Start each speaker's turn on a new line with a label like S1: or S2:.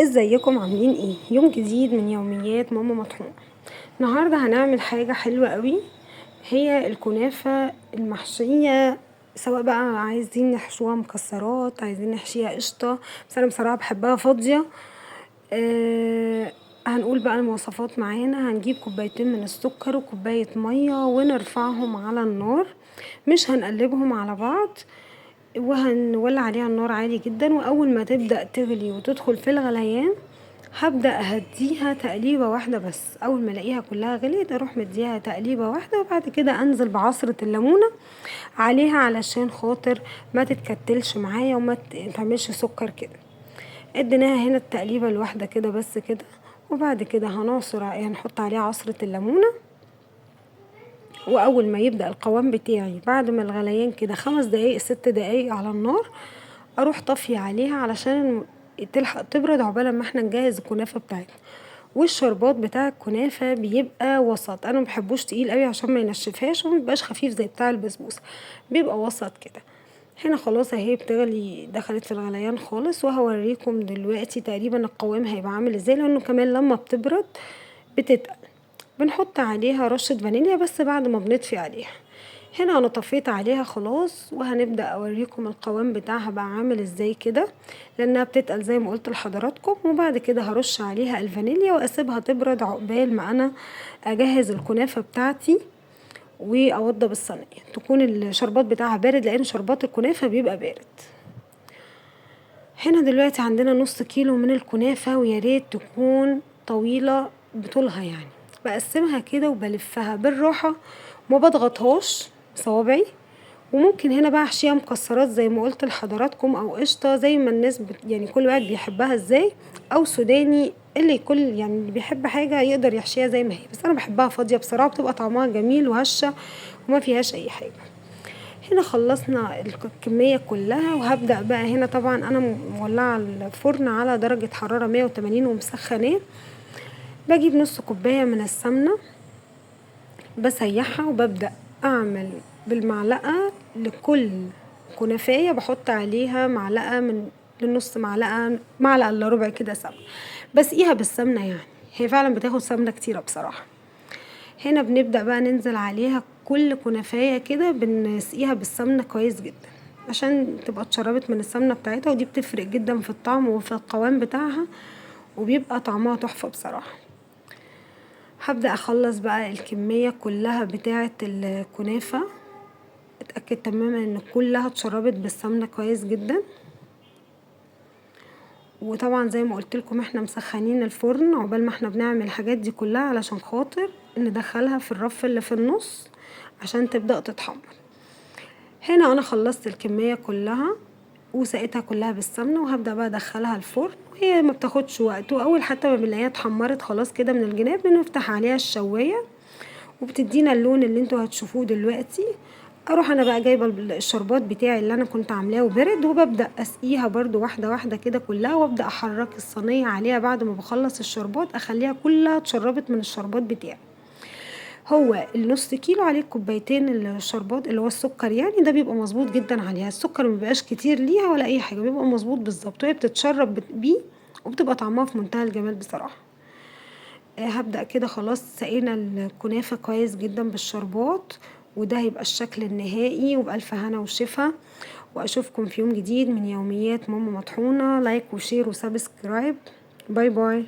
S1: ازيكم عاملين ايه؟ يوم جديد من يوميات ماما مطحون. النهارده هنعمل حاجه حلوه قوي، هي الكنافه المحشيه. سواء بقى عايزين نحشوها مكسرات، عايزين نحشيها قشطه، بس انا بصراحه بحبها فاضيه. هنقول بقى المواصفات معانا. هنجيب كوبايتين من السكر وكوبايه ميه ونرفعهم على النار، مش هنقلبهم على بعض، وهنولع عليها النار عالي جدا. واول ما تبدأ تغلي وتدخل في الغليان هبدأ اهديها تقليبة واحدة بس. اول ما الاقيها كلها غليت اروح مديها تقليبة واحدة، وبعد كده انزل بعصرة الليمونة عليها علشان خاطر ما تتكتلش معايا وما تعملش سكر كده. اديناها هنا التقليبة الواحدة كده بس كده، وبعد كده هنعصر هنحط عليها عصرة الليمونة. واول ما يبدأ القوام بتاعي بعد ما الغليان كده 5 دقايق 6 دقايق على النار، اروح طافية عليها علشان تلحق تبرد عقبال ما احنا نجهز الكنافة بتاعتنا. والشربات بتاع الكنافة بيبقى وسط، انا مبحبوش تقيل قوي عشان ما ينشفهاش، ومبيبقاش خفيف زي بتاع البسبوسة، بيبقى وسط كده. هنا خلاص اهي بتغلي، دخلت في الغليان خالص، وهوريكم دلوقتي تقريبا القوام هيبقى عامل ازاي، لانه كمان لما بتبرد بتتقل. بنحط عليها رشة فانيليا بس بعد ما بنطفي عليها. هنا انا طفيت عليها خلاص، وهنبدأ اوريكم القوام بتاعها بقى عامل ازاي كده، لانها بتتقل زي ما قلت لحضراتكم. وبعد كده هرش عليها الفانيليا واسيبها تبرد عقبال ما انا اجهز الكنافة بتاعتي واوضب الصينية، تكون الشربات بتاعها بارد، لان شربات الكنافة بيبقى بارد. هنا دلوقتي عندنا نص كيلو من الكنافة، وياريت تكون طويلة بطولها يعني. بقسمها كده وبلفها بالراحة، وما بضغطهاش بصوابعي. وممكن هنا بقى احشيها مكسرات زي ما قلت لحضراتكم، او قشطة زي ما الناس يعني كل واحد بيحبها ازاي، او سوداني، اللي كل يعني اللي بيحب حاجة يقدر يحشيها زي ما هي. بس انا بحبها فاضية بصراحة، بتبقى طعمها جميل وهشة وما فيهاش اي حاجة. هنا خلصنا الكمية كلها، وهبدأ بقى هنا طبعا انا مولعة الفرن على درجة حرارة 180 ومسخناه. بجيب نص كوباية من السمنة بسيحها، وببدأ اعمل بالمعلقة لكل كنافية، بحط عليها معلقة من لنص معلقة، معلقة الا ربع كده سمنة، بسقيها بالسمنة يعني. هي فعلا بتاخد سمنة كتيرة بصراحة. هنا بنبدأ بقى ننزل عليها كل كنافية كده، بنسقيها بالسمنة كويس جدا عشان تبقى اتشربت من السمنة بتاعتها، ودي بتفرق جدا في الطعم وفي القوام بتاعها، وبيبقى طعمها تحفة بصراحة. هبدأ اخلص بقى الكمية كلها بتاعة الكنافة، اتأكد تماما ان كلها اتشربت بالسمنة كويس جدا. وطبعا زي ما قلت لكم احنا مسخنين الفرن عقبال ما احنا بنعمل الحاجات دي كلها، علشان خاطر ندخلها في الرف اللي في النص عشان تبدأ تتحمر. هنا انا خلصت الكمية كلها وسقيتها كلها بالسمنة، وهبدأ بقى ادخلها الفرن، وهي ما بتاخدش وقت. واول حتى ما بنلاقيها اتحمرت خلاص كده من الجناب، بنفتح عليها الشواية وبتدينا اللون اللي انتوا هتشوفوه دلوقتي. اروح انا بقى جايبه الشربات بتاعي اللي انا كنت عاملاه وبرد، وببدا اسقيها برده واحده واحده كده كلها، وابدا احرك الصينيه عليها بعد ما بخلص الشربات، اخليها كلها اتشربت من الشربات بتاعي. هو النص كيلو عليه كوبايتين الشربات اللي هو السكر يعني، ده بيبقى مظبوط جدا عليها. السكر مبيبقاش كتير ليها ولا اي حاجه، بيبقى مظبوط بالظبط، وهي بتتشرب بيه وبتبقى طعمها في منتهى الجمال بصراحه. هبدأ كده خلاص سقينا الكنافة كويس جدا بالشربات، وده هيبقى الشكل النهائي. وبألف هنا وشفا، وأشوفكم في يوم جديد من يوميات ماما مطحونة. لايك وشير وسبسكرايب. باي باي.